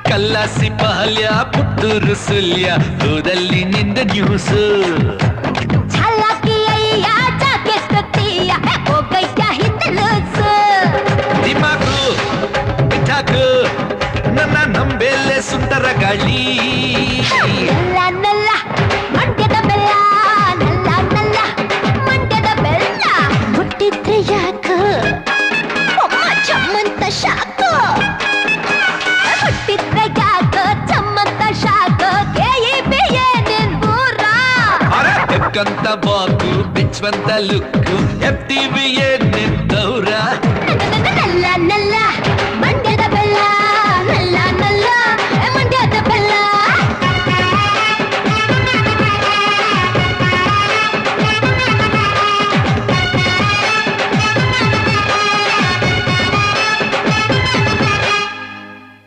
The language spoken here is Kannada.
ಕಲ್ಲಾಸಿ ಪಹಲ್ಯ ಪುತ್ತೂರು ಸುಲ್ಯ ಊರಲ್ಲಿ ನಿಂದ ನ್ಯೂಸ್ ದಿಮಾಕು ಮಿಠಾಕು ನನ್ನ ನಂಬೆಲೆ ಸುಂದರ ಗಾಳಿ ಮಂಡ್ಯದ ಬೆಲ್ಲ ನಲ್ಲ ನಲ್ಲ ಮಂಡ್ಯದ ಬೆಲ್ಲ ಮುಟ್ಟಿದ್ರೆ ಯಾಕ ಚಮ್ಮಂತ ಶಾಕು ಮುಟ್ಟಿದ್ರೆ ಯಾಕ ಚಮ್ಮಂತ ಶಾಕು KEBA ನಿನ್ನೂರ ಎಕ್ಕಂತ ಬಾಕು ಬಿಚ್ಚುವಂತ ಲುಕ್ಕು FTV ನಿನ್ನ